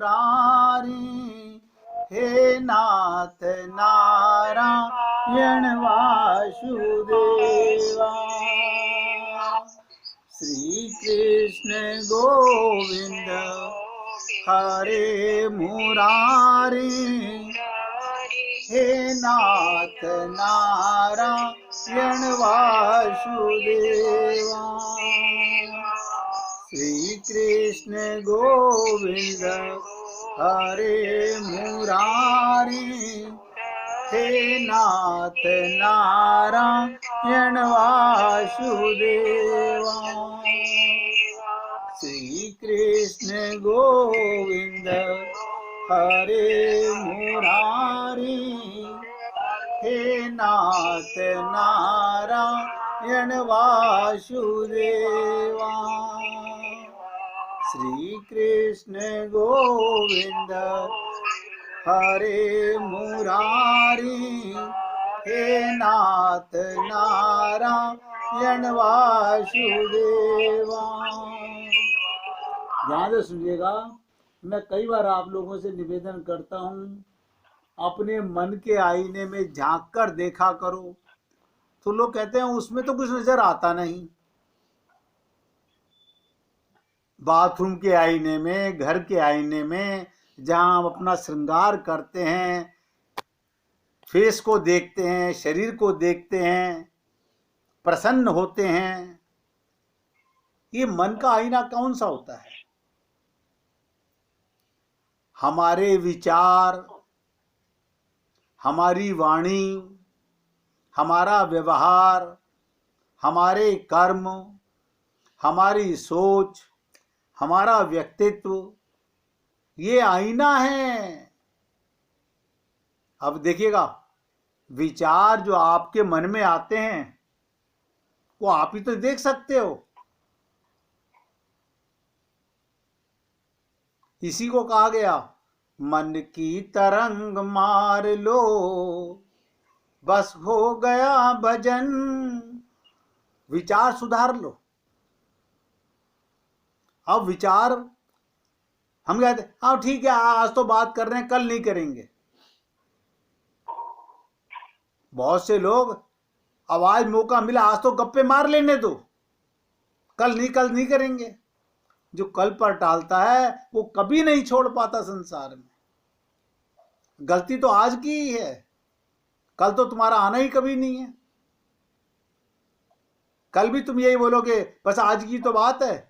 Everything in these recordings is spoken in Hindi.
मुरारी, हे नाथ नारायण वासुदेवा। श्री कृष्ण गोविंद हरे मुरारी, हे नाथ नारायण वासुदेवा। श्री कृष्ण गोविंद हरे मुरारी, हे नाथ नारायण वासुदेवा। श्री कृष्ण गोविंद हरे मुरारी, हे नाथ नारायण वासुदेवा। श्री कृष्ण गोविंद हरे मुरारी, हे नाथ नारायण वासुदेवा। ध्यान से सुनिएगा, मैं कई बार आप लोगों से निवेदन करता हूँ, अपने मन के आईने में झांक कर देखा करो। तो लोग कहते हैं उसमें तो कुछ नजर आता नहीं। बाथरूम के आईने में, घर के आईने में, जहां हम अपना श्रृंगार करते हैं, फेस को देखते हैं, शरीर को देखते हैं, प्रसन्न होते हैं, ये मन का आईना कौन सा होता है? हमारे विचार, हमारी वाणी, हमारा व्यवहार, हमारे कर्म, हमारी सोच, हमारा व्यक्तित्व, ये आईना है। अब देखिएगा, विचार जो आपके मन में आते हैं वो आप ही तो देख सकते हो। इसी को कहा गया, मन की तरंग मार लो बस हो गया भजन। विचार सुधार लो। अब विचार हम कहते हैं हाँ ठीक है, आज तो बात कर रहे हैं, कल नहीं करेंगे। बहुत से लोग अब आज मौका मिला, आज तो गप्पे मार लेने दो, कल नहीं करेंगे। जो कल पर टालता है वो कभी नहीं छोड़ पाता संसार में। गलती तो आज की ही है, कल तो तुम्हारा आना ही कभी नहीं है। कल भी तुम यही बोलोगे बस आज की तो बात है।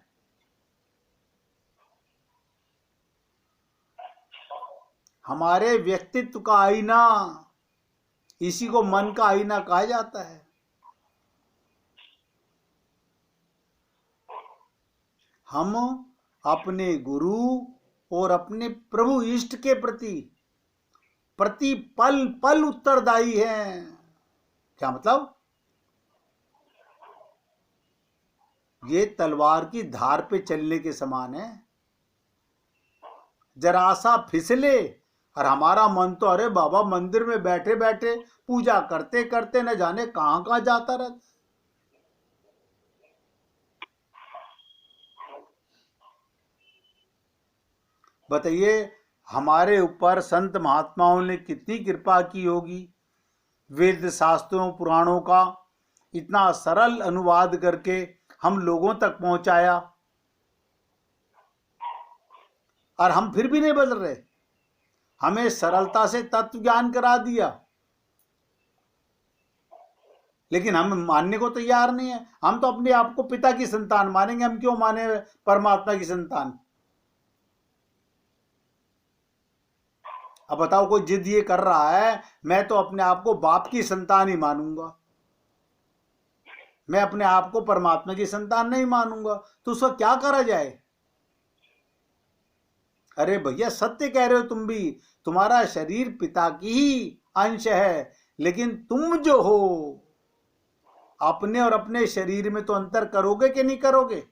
हमारे व्यक्तित्व का आईना, इसी को मन का आईना कहा जाता है। हम अपने गुरु और अपने प्रभु इष्ट के प्रति प्रति पल पल उत्तरदायी हैं। क्या मतलब? ये तलवार की धार पे चलने के समान है। जरा सा फिसले और हमारा मन तो अरे बाबा मंदिर में बैठे बैठे पूजा करते करते न जाने कहां कहां जाता रहता। बताइए, हमारे ऊपर संत महात्माओं ने कितनी कृपा की होगी। वेद शास्त्रों पुराणों का इतना सरल अनुवाद करके हम लोगों तक पहुंचाया, और हम फिर भी नहीं बदल रहे। हमें सरलता से तत्व ज्ञान करा दिया, लेकिन हम मानने को तैयार नहीं है। हम तो अपने आप को पिता की संतान मानेंगे, हम क्यों माने परमात्मा की संतान? अब बताओ, कोई जिद ये कर रहा है मैं तो अपने आप को बाप की संतान ही मानूंगा, मैं अपने आप को परमात्मा की संतान नहीं मानूंगा, तो उसका क्या करा जाए? अरे भैया, सत्य कह रहे हो तुम भी। तुम्हारा शरीर पिता की ही अंश है, लेकिन तुम जो हो अपने और अपने शरीर में तो अंतर करोगे कि नहीं करोगे?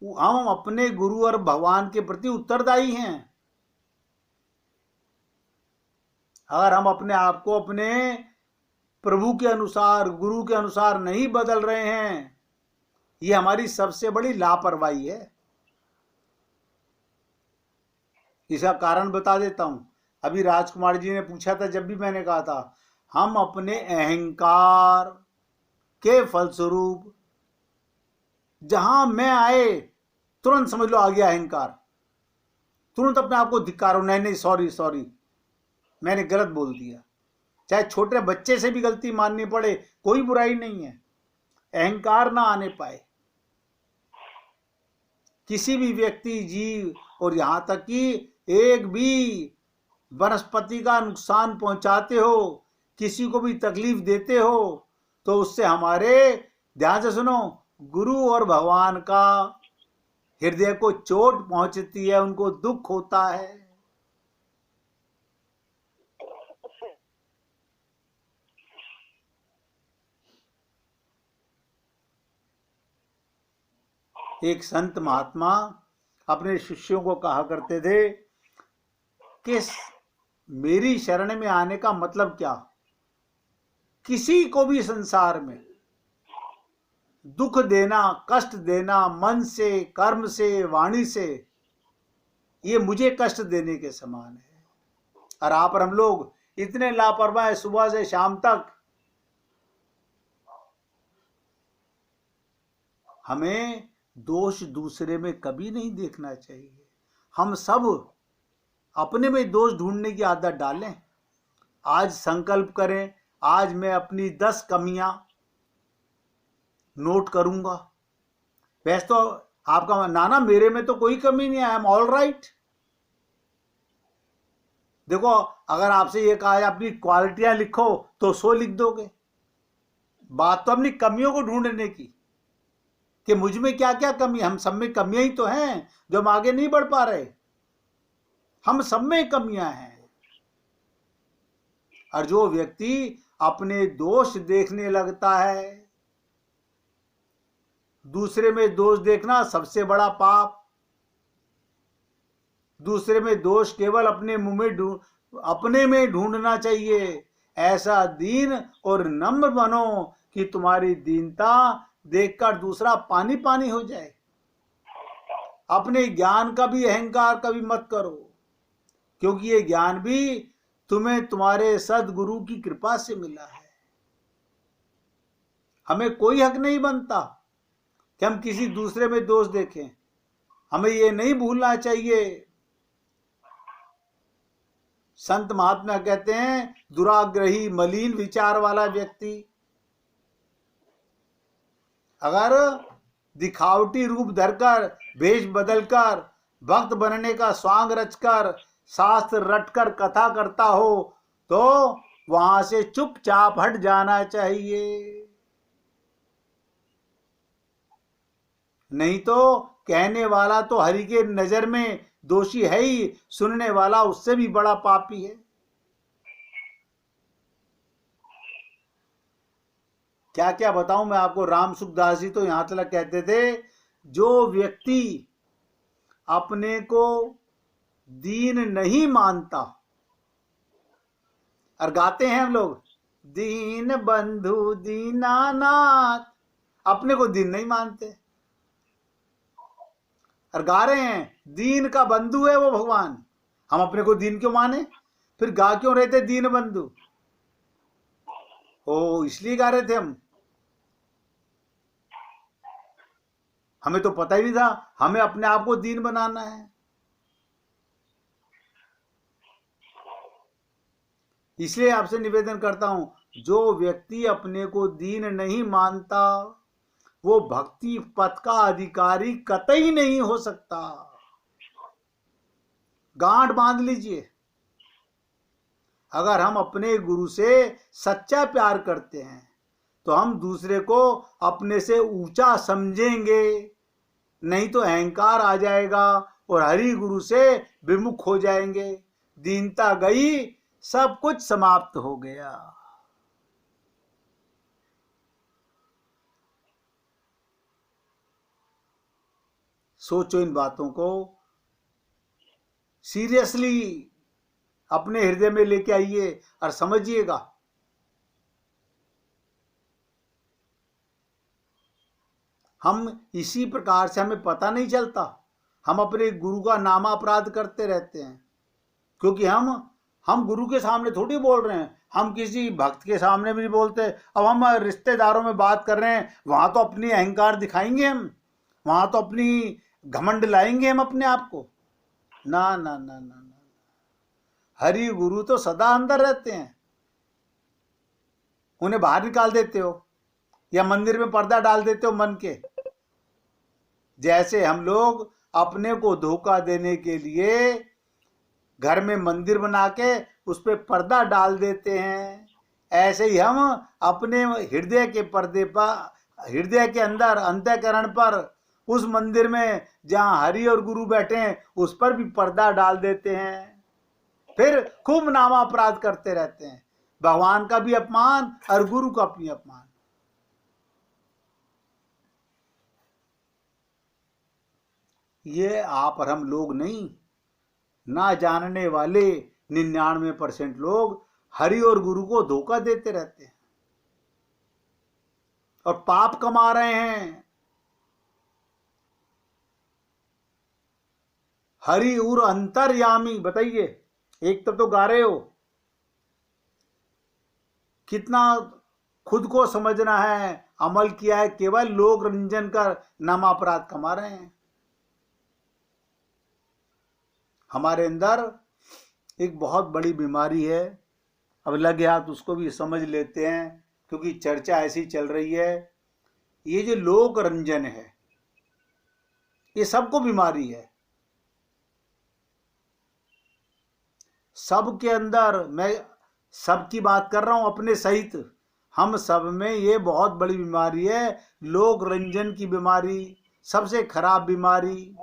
हम अपने गुरु और भगवान के प्रति उत्तरदायी हैं। अगर हम अपने आप को अपने प्रभु के अनुसार, गुरु के अनुसार नहीं बदल रहे हैं, ये हमारी सबसे बड़ी लापरवाही है। इसका कारण बता देता हूं। अभी राजकुमार जी ने पूछा था, जब भी मैंने कहा था हम अपने अहंकार के फलस्वरूप जहां मैं आए तुरंत समझ लो आ गया अहंकार, तुरंत अपने आप को धिक्कारो, नहीं नहीं सॉरी सॉरी मैंने गलत बोल दिया। चाहे छोटे बच्चे से भी गलती माननी पड़े, कोई बुराई नहीं है, अहंकार ना आने पाए। किसी भी व्यक्ति, जीव और यहां तक कि एक भी वनस्पति का नुकसान पहुंचाते हो, किसी को भी तकलीफ देते हो, तो उससे हमारे, ध्यान से सुनो, गुरु और भगवान का हृदय को चोट पहुंचती है, उनको दुख होता है। एक संत महात्मा अपने शिष्यों को कहा करते थे कि मेरी शरण में आने का मतलब क्या। किसी को भी संसार में दुख देना, कष्ट देना, मन से, कर्म से, वाणी से, ये मुझे कष्ट देने के समान है। और आप और हम लोग इतने लापरवाह है, सुबह से शाम तक। हमें दोष दूसरे में कभी नहीं देखना चाहिए। हम सब अपने में दोष ढूंढने की आदत डालें। आज संकल्प करें, आज मैं अपनी 10 कमियां नोट करूंगा। वैसे तो आपका नाना मेरे में तो कोई कमी नहीं है, आई एम ऑल राइट। देखो, अगर आपसे ये कहा है अपनी क्वालिटियां लिखो तो 100 लिख दोगे। बात तो अपनी कमियों को ढूंढने की कि मुझ में क्या क्या कमी। हम सब में कमियां ही तो हैं जो हम आगे नहीं बढ़ पा रहे। हम सब में कमियां हैं। और जो व्यक्ति अपने दोष देखने लगता है, दूसरे में दोष देखना सबसे बड़ा पाप। दूसरे में दोष केवल अपने मुंह में अपने में ढूंढना चाहिए। ऐसा दीन और नम्र बनो कि तुम्हारी दीनता देखकर दूसरा पानी पानी हो जाए। अपने ज्ञान का भी अहंकार कभी मत करो, क्योंकि ये ज्ञान भी तुम्हें तुम्हारे सदगुरु की कृपा से मिला है। हमें कोई हक नहीं बनता कि हम किसी दूसरे में दोष देखें। हमें ये नहीं भूलना चाहिए। संत महात्मा कहते हैं, दुराग्रही मलिन विचार वाला व्यक्ति अगर दिखावटी रूप धरकर, भेष बदलकर, भक्त बनने का स्वांग रचकर, शास्त्र रटकर कथा करता हो, तो वहां से चुपचाप हट जाना चाहिए। नहीं तो कहने वाला तो हरि के नजर में दोषी है ही, सुनने वाला उससे भी बड़ा पापी है। क्या क्या बताऊं मैं आपको। राम सुखदास जी तो यहां तक कहते थे, जो व्यक्ति अपने को दीन नहीं मानता, और गाते हैं हम लोग, दीन बंधु दीनानाथ, अपने को दीन नहीं मानते, और गा रहे हैं दीन का बंधु है वो भगवान। हम अपने को दीन क्यों माने, फिर गा क्यों रहे थे दीन बंधु? ओ, इसलिए गा रहे थे हम। हमें तो पता ही नहीं था हमें अपने आप को दीन बनाना है। इसलिए आपसे निवेदन करता हूं, जो व्यक्ति अपने को दीन नहीं मानता, वो भक्ति पथ का अधिकारी कतई नहीं हो सकता। गांठ बांध लीजिए। अगर हम अपने गुरु से सच्चा प्यार करते हैं तो हम दूसरे को अपने से ऊंचा समझेंगे, नहीं तो अहंकार आ जाएगा और हरि गुरु से विमुख हो जाएंगे। दीनता गई, सब कुछ समाप्त हो गया। सोचो इन बातों को, सीरियसली अपने हृदय में लेके आइए और समझिएगा। हम इसी प्रकार से, हमें पता नहीं चलता, हम अपने गुरु का नामापराध करते रहते हैं, क्योंकि हम गुरु के सामने थोड़ी बोल रहे हैं, हम किसी भक्त के सामने भी नहीं बोलते। अब हम रिश्तेदारों में बात कर रहे हैं, वहां तो अपनी अहंकार दिखाएंगे हम, वहां तो अपनी घमंड लाएंगे हम अपने आप को। ना ना ना ना ना, हरि गुरु तो सदा अंदर रहते हैं, उन्हें बाहर निकाल देते हो या मंदिर में पर्दा डाल देते हो मन के। जैसे हम लोग अपने को धोखा देने के लिए घर में मंदिर बना के उस पर पर्दा डाल देते हैं, ऐसे ही हम अपने हृदय के पर्दे पर, हृदय के अंदर अंतःकरण पर, उस मंदिर में जहां हरि और गुरु बैठे हैं उस पर भी पर्दा डाल देते हैं। फिर खूब नामापराध करते रहते हैं, भगवान का भी अपमान और गुरु का भी अपमान। ये आप और हम लोग नहीं, ना जानने वाले 99% लोग हरि और गुरु को धोखा देते रहते हैं और पाप कमा रहे हैं। हरि उर अंतर्यामी, बताइए, एक तो गा रहे हो, कितना खुद को समझना है, अमल किया है, केवल लोक रंजन कर नामापराध कमा रहे हैं। हमारे अंदर एक बहुत बड़ी बीमारी है, अब लगे हाथ उसको भी समझ लेते हैं क्योंकि चर्चा ऐसी चल रही है। ये जो लोक रंजन है ये सबको बीमारी है, सबके अंदर। मैं सबकी बात कर रहा हूं अपने सहित, हम सब में ये बहुत बड़ी बीमारी है, लोक रंजन की बीमारी, सबसे खराब बीमारी।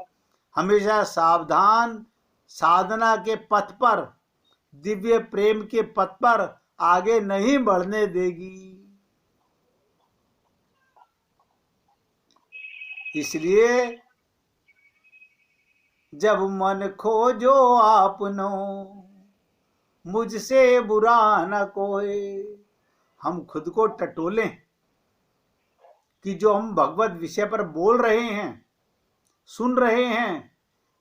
हमेशा सावधान, साधना के पथ पर, दिव्य प्रेम के पथ पर आगे नहीं बढ़ने देगी। इसलिए जब मन खोजो आपनो, मुझसे बुरा न कोई। हम खुद को टटोलें कि जो हम भगवत विषय पर बोल रहे हैं, सुन रहे हैं,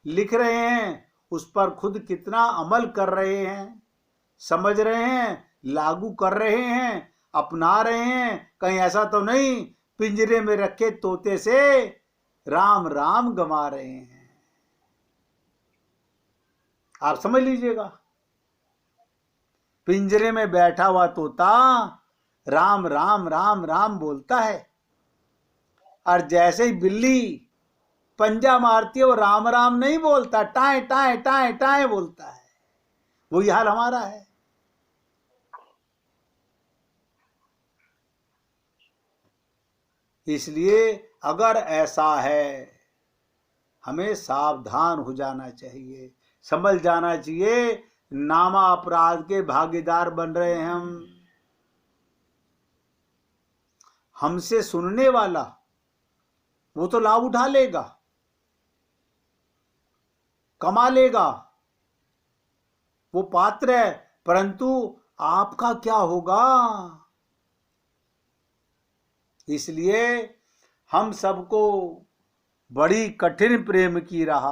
लिख रहे हैं, उस पर खुद कितना अमल कर रहे हैं, समझ रहे हैं, लागू कर रहे हैं, अपना रहे हैं। कहीं ऐसा तो नहीं पिंजरे में रखे तोते से राम राम गमा रहे हैं। आप समझ लीजिएगा, पिंजरे में बैठा हुआ तोता राम राम राम राम बोलता है, और जैसे ही बिल्ली पंजा मारती है वो राम राम नहीं बोलता, टाए टाए टाए टाए बोलता है। वही हाल हमारा है। इसलिए अगर ऐसा है, हमें सावधान हो जाना चाहिए, समझ जाना चाहिए नामा अपराध के भागीदार बन रहे हैं हम। हमसे सुनने वाला वो तो लाभ उठा लेगा, कमा लेगा, वो पात्र है, परंतु आपका क्या होगा? इसलिए हम सबको बड़ी कठिन प्रेम की राह,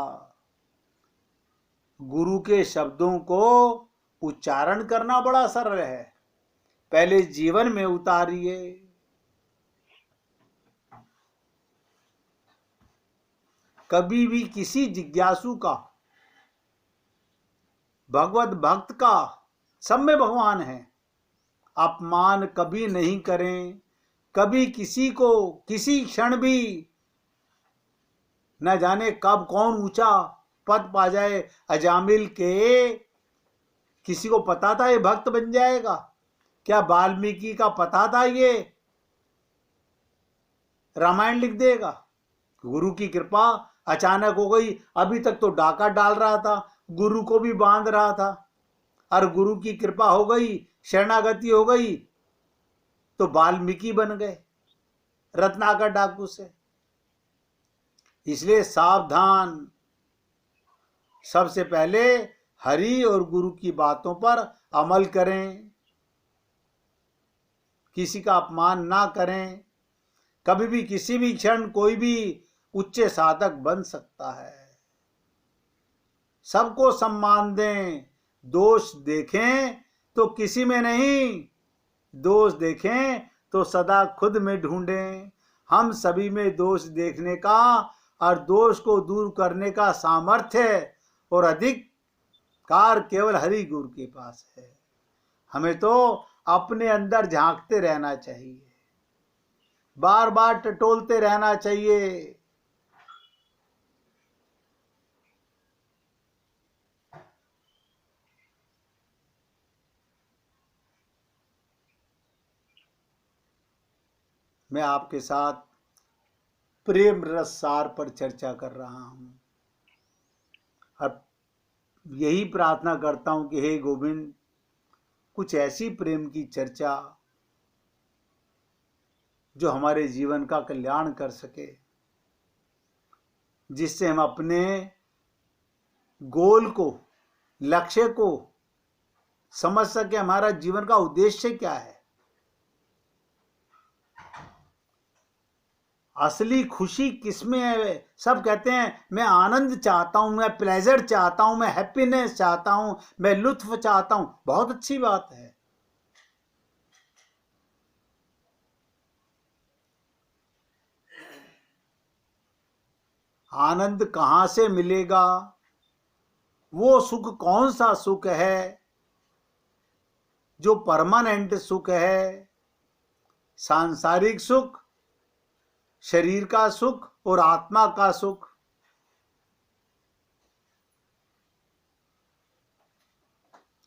गुरु के शब्दों को उच्चारण करना बड़ा सरल है, पहले जीवन में उतारिए। कभी भी किसी जिज्ञासु का, भगवत भक्त का, सब में भगवान है, अपमान कभी नहीं करें। कभी किसी को किसी क्षण भी न जाने कब कौन ऊंचा पद पा जाए। अजामिल के किसी को पता था ये भक्त बन जाएगा? क्या वाल्मीकि का पता था ये रामायण लिख देगा? गुरु की कृपा अचानक हो गई। अभी तक तो डाका डाल रहा था, गुरु को भी बांध रहा था, और गुरु की कृपा हो गई, शरणागति हो गई, तो वाल्मीकि बन गए रत्नाकर डाकू से। इसलिए सावधान, सबसे पहले हरि और गुरु की बातों पर अमल करें, किसी का अपमान ना करें। कभी भी किसी भी क्षण कोई भी उच्च साधक बन सकता है। सबको सम्मान दें, दोष देखें तो किसी में नहीं, दोष देखें तो सदा खुद में ढूंढें। हम सभी में दोष देखने का और दोष को दूर करने का सामर्थ्य और अधिकार केवल हरि गुरु के पास है। हमें तो अपने अंदर झांकते रहना चाहिए, बार बार टटोलते रहना चाहिए। मैं आपके साथ प्रेम रस सार पर चर्चा कर रहा हूं और यही प्रार्थना करता हूं कि हे गोविंद, कुछ ऐसी प्रेम की चर्चा जो हमारे जीवन का कल्याण कर सके, जिससे हम अपने गोल को, लक्ष्य को समझ सके, हमारा जीवन का उद्देश्य क्या है। असली खुशी किसमें है? सब कहते हैं मैं आनंद चाहता हूं, मैं प्लेजर चाहता हूं, मैं हैप्पीनेस चाहता हूं, मैं लुत्फ चाहता हूं। बहुत अच्छी बात है, आनंद कहां से मिलेगा? वो सुख कौन सा सुख है जो परमानेंट सुख है? सांसारिक सुख, शरीर का सुख और आत्मा का सुख।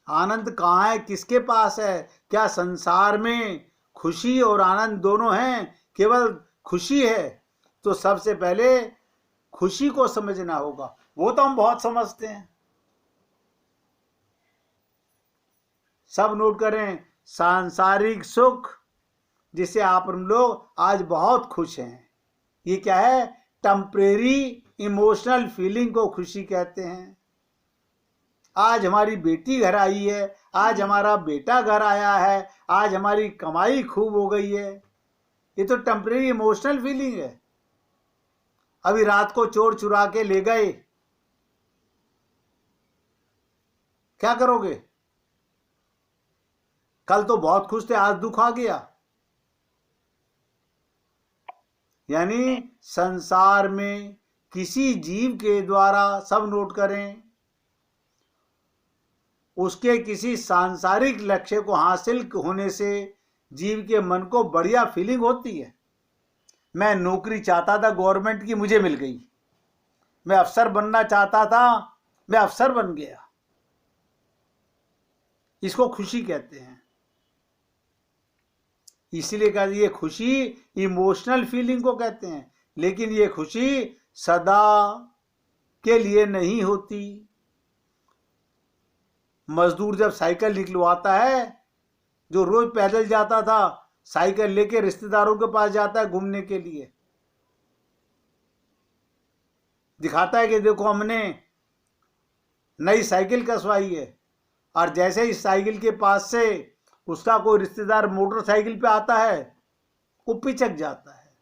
आनंद कहाँ है, किसके पास है? क्या संसार में खुशी और आनंद दोनों हैं? केवल खुशी है तो सबसे पहले खुशी को समझना होगा। वो तो हम बहुत समझते हैं। सब नोट करें, सांसारिक सुख जिसे आप हम लोग आज बहुत खुश हैं, ये क्या है? टेम्परेरी इमोशनल फीलिंग को खुशी कहते हैं। आज हमारी बेटी घर आई है, आज हमारा बेटा घर आया है, आज हमारी कमाई खूब हो गई है, ये तो टेम्परेरी इमोशनल फीलिंग है। अभी रात को चोर चुरा के ले गए, क्या करोगे? कल तो बहुत खुश थे, आज दुख आ गया। यानी संसार में किसी जीव के द्वारा, सब नोट करें, उसके किसी सांसारिक लक्ष्य को हासिल होने से जीव के मन को बढ़िया फीलिंग होती है। मैं नौकरी चाहता था गवर्नमेंट की, मुझे मिल गई। मैं अफसर बनना चाहता था, मैं अफसर बन गया। इसको खुशी कहते हैं। इसीलिए कहते ये खुशी इमोशनल फीलिंग को कहते हैं। लेकिन ये खुशी सदा के लिए नहीं होती। मजदूर जब साइकिल निकलवाता है, जो रोज पैदल जाता था, साइकिल लेके रिश्तेदारों के पास जाता है घूमने के लिए, दिखाता है कि देखो हमने नई साइकिल कसवाई है। और जैसे ही साइकिल के पास से उसका कोई रिश्तेदार मोटरसाइकिल पे आता है, वो पिचक जाता है।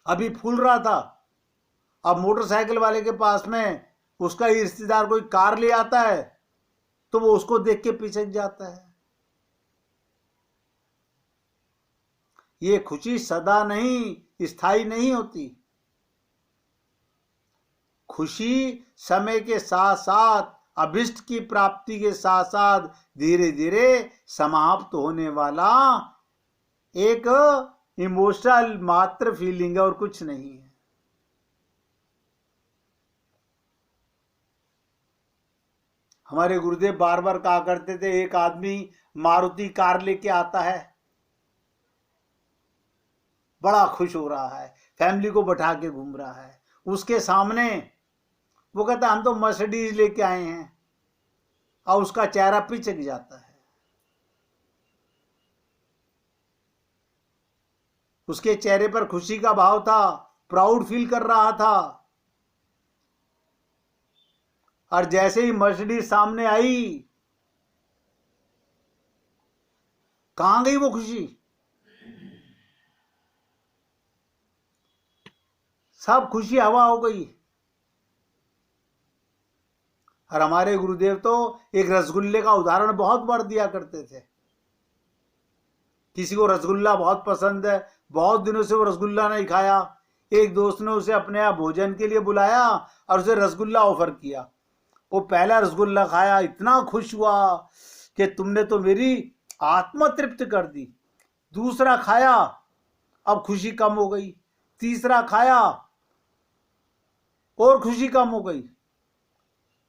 अभी फूल रहा था, अब मोटरसाइकिल वाले के पास में उसका ही रिश्तेदार कोई कार ले आता है, तो वो उसको देख के पिचक जाता है। ये खुशी सदा नहीं, स्थायी नहीं होती। खुशी समय के साथ साथ, अभिष्ट की प्राप्ति के साथ साथ धीरे धीरे समाप्त होने वाला एक इमोशनल मात्र फीलिंग है और कुछ नहीं है। हमारे गुरुदेव बार बार कहा करते थे, एक आदमी मारुति कार लेके आता है, बड़ा खुश हो रहा है, फैमिली को बैठा के घूम रहा है। उसके सामने वो कहता हम तो मर्सिडीज लेके आए हैं, और उसका चेहरा पिचक जाता है। उसके चेहरे पर खुशी का भाव था, प्राउड फील कर रहा था। और जैसे ही मर्सिडीज सामने आई, कहां गई वो खुशी? सब खुशी हवा हो गई। और हमारे गुरुदेव तो एक रसगुल्ले का उदाहरण बहुत बार दिया करते थे। किसी को रसगुल्ला बहुत पसंद है, बहुत दिनों से वो रसगुल्ला नहीं खाया, एक दोस्त ने उसे अपने यहाँ भोजन के लिए बुलाया और उसे रसगुल्ला ऑफर किया। वो पहला रसगुल्ला खाया, इतना खुश हुआ कि तुमने तो मेरी आत्मा तृप्त कर दी। दूसरा खाया, अब खुशी कम हो गई। तीसरा खाया और खुशी कम हो गई।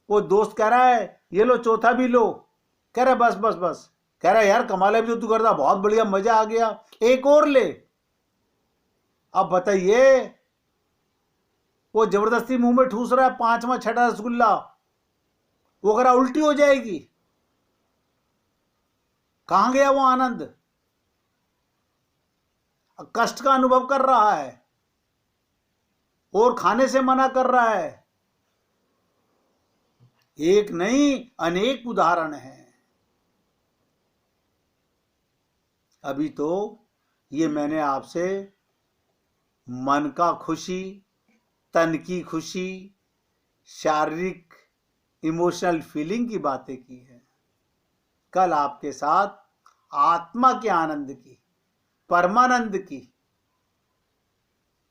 वो दोस्त कह रहा है ये लो चौथा भी लो, कह रहा बस बस बस, कह रहा यार कमाल है जो तू करता, बहुत बढ़िया, मजा आ गया, एक और ले। अब बताइए, वो जबरदस्ती मुंह में ठूस रहा है पांचवा छठा रसगुल्ला, वो अगर उल्टी हो जाएगी, कहां गया वो आनंद? कष्ट का अनुभव कर रहा है और खाने से मना कर रहा है। एक नहीं अनेक उदाहरण हैं। अभी तो ये मैंने आपसे मन का खुशी, तन की खुशी, शारीरिक इमोशनल फीलिंग की बातें की है। कल आपके साथ आत्मा के आनंद की, परमानंद की,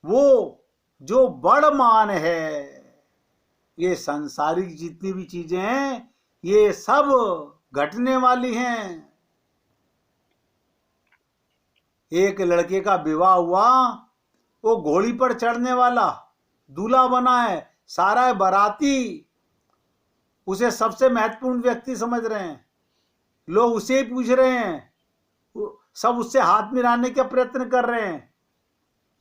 वो जो बड़ मान है। ये सांसारिक जितनी भी चीजें हैं ये सब घटने वाली हैं। एक लड़के का विवाह हुआ, वो घोड़ी पर चढ़ने वाला दूल्हा बना है, सारा बाराती उसे सबसे महत्वपूर्ण व्यक्ति समझ रहे हैं, लोग उसे ही पूछ रहे हैं, सब उससे हाथ मिलाने का प्रयत्न कर रहे हैं,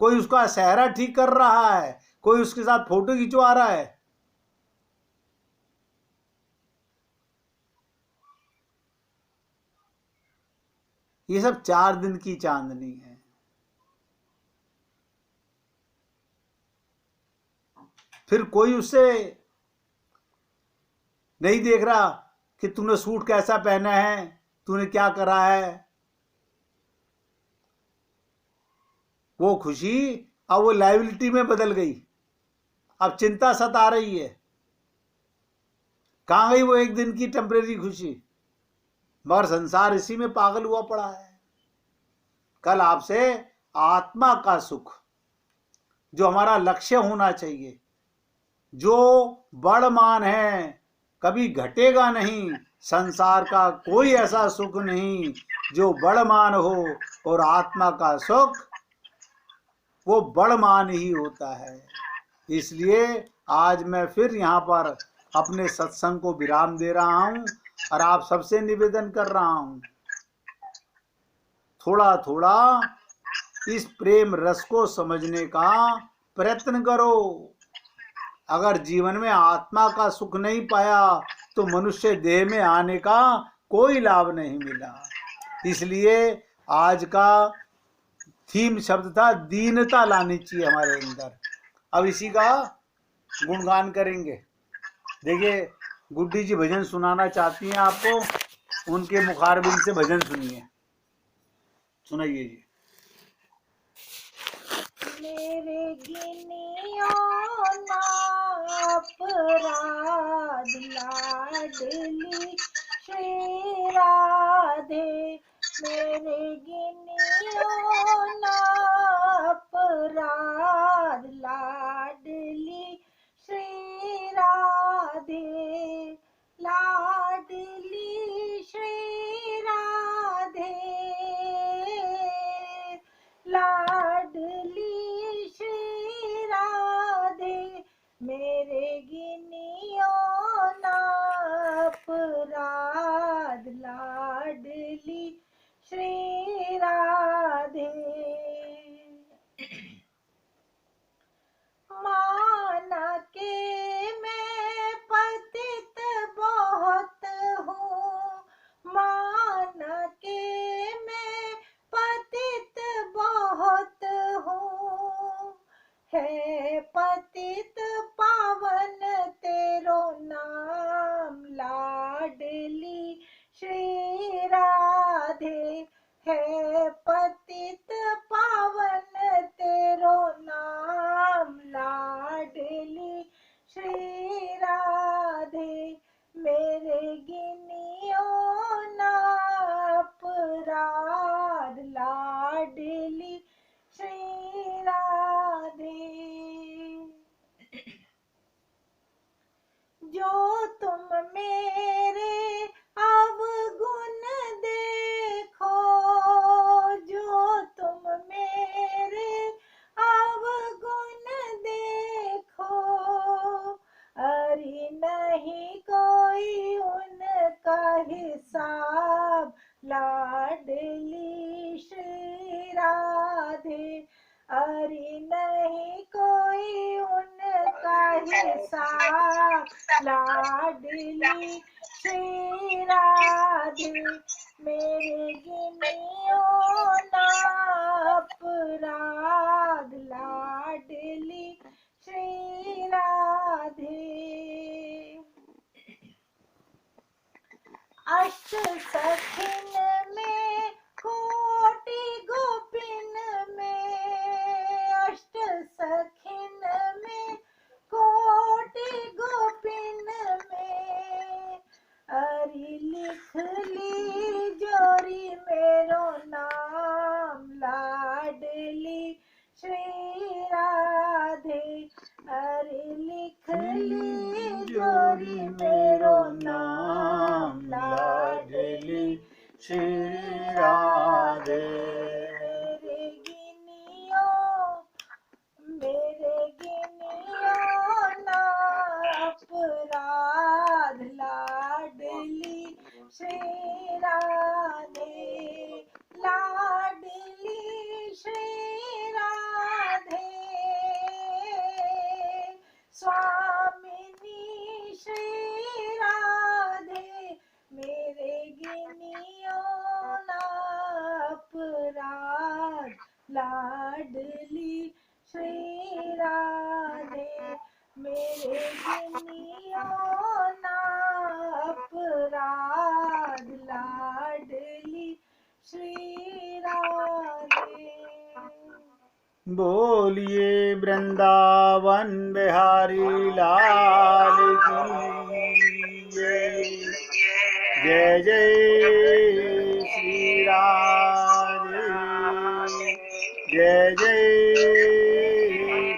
कोई उसका सेहरा ठीक कर रहा है, कोई उसके साथ फोटो खिंचवा रहा है। ये सब 4 दिन की चांदनी है। फिर कोई उससे नहीं देख रहा कि तूने सूट कैसा पहना है, तूने क्या करा है। वो खुशी अब वो लायबिलिटी में बदल गई, अब चिंता सता रही है। कहां गई वो एक दिन की टेम्परेरी खुशी? मगर संसार इसी में पागल हुआ पड़ा है। कल आपसे आत्मा का सुख, जो हमारा लक्ष्य होना चाहिए, जो बड़ मान है, कभी घटेगा नहीं। संसार का कोई ऐसा सुख नहीं जो बड़ मान हो, और आत्मा का सुख वो बड़ मान ही होता है। इसलिए आज मैं फिर यहाँ पर अपने सत्संग को विराम दे रहा हूँ और आप सबसे निवेदन कर रहा हूँ, थोड़ा थोड़ा इस प्रेम रस को समझने का प्रयत्न करो। अगर जीवन में आत्मा का सुख नहीं पाया तो मनुष्य देह में आने का कोई लाभ नहीं मिला। इसलिए आज का थीम शब्द था दीनता लानी चाहिए हमारे अंदर। अब इसी का गुणगान करेंगे। देखिए गुड्डी जी भजन सुनाना चाहती हैं आपको, उनके मुखारबिन से भजन सुनिए, सुनाइए जी। मेरे गिनियो ना अपराध लाडली श्री राधे, मेरे गिनियो ना अपराध लाडली श्री राधे, लाडली श्री राधे, लाडली श्री राधे, मेरे गिनियो ना साथ लाडली श्री राधे मेरे गिनियो ना अपराध लाडली श्री राधे। अष्ट सखिन में कोटि गोपिन में अष्ट सखिन में कोटि गोपिन में अरि लिख ली जोरी मेरो नाम लाडली श्री राधे अरि लिख ली जोरी मेरो नाम लाडली श्री राधे। मेरे गिनियो ना अपराध लाडली श्री राधे लाडली श्री राधे स्वामिनी श्री राधे मेरे गिनियो ना अपराध लाडली श्री राधे मेरे गिनियो ना अपराध लाडली श्री राधे। बोलिए वृंदावन बिहारी लाल की जय जय श्री राधे जय जय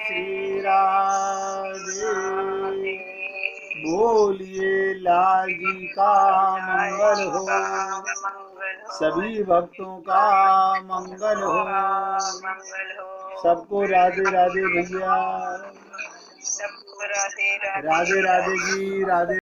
श्री राधे। बोलिए लाल जी का मंगल हो सभी भक्तों का मंगल हो सबको राधे राधे भैया राधे राधे जी राधे।